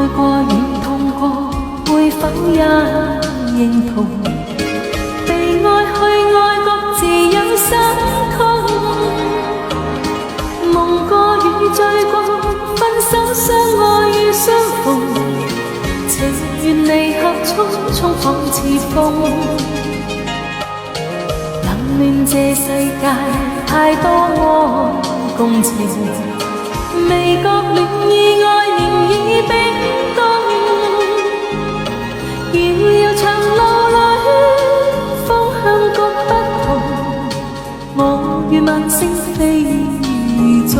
過與痛過，會否也認同？被愛去愛，各自有心痛。夢過與醉過，分手相愛與相逢，情願離合匆匆仿似風。冷暖這世界太多愛共情，未覺戀意愛連已冰凍。遙遙長路裏，方向各不同，我與萬星飛縱。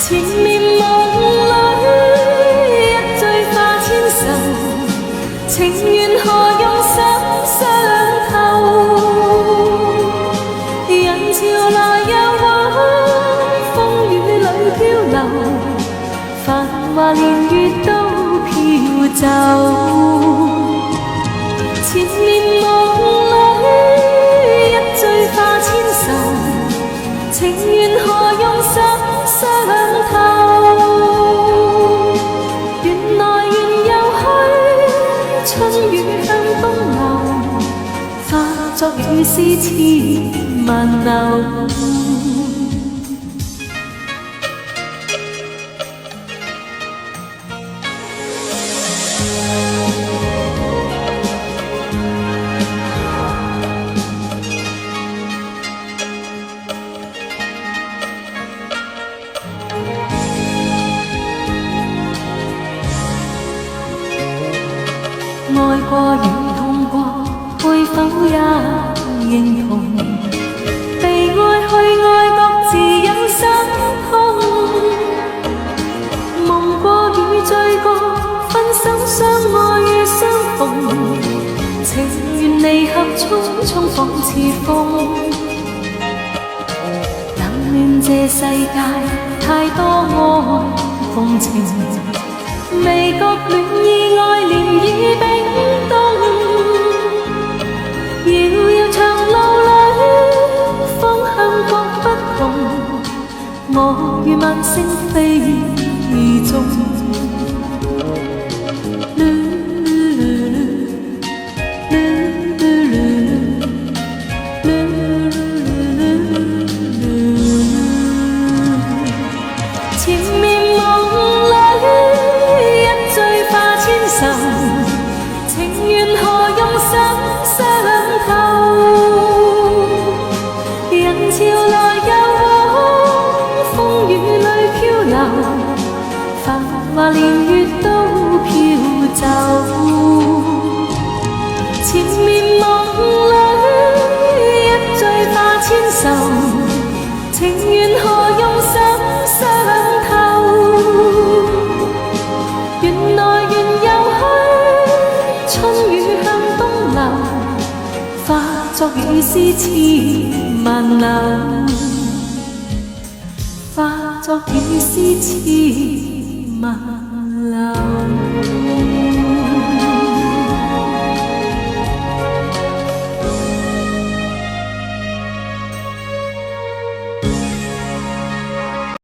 前面夢裏一醉化千愁，情緣何用心相透？人潮來又往，風雨裏漂流，繁華年月都飄走。前面夢裏一醉化千愁，情緣何用心相透？緣來緣又去，春雨向東流，化作雨絲千萬縷。愛過與痛過，會否也認同？被愛去愛，各自有心痛。夢過與醉過，分手相愛與相逢，情緣離合匆匆仿似風。冷暖這世界太多愛共情，未覺戀意愛連已冰凍。遙遙長路裏，方向各不同，我與萬星飛縱。前面夢裏一醉化千愁，情緣何用心相透？人潮來又往，風雨裏漂流，繁華年月都飄走。前面夢裏一醉化千愁，情緣何用心相透？緣來緣又去，春雨向東流，化作雨絲千萬縷，化作雨絲千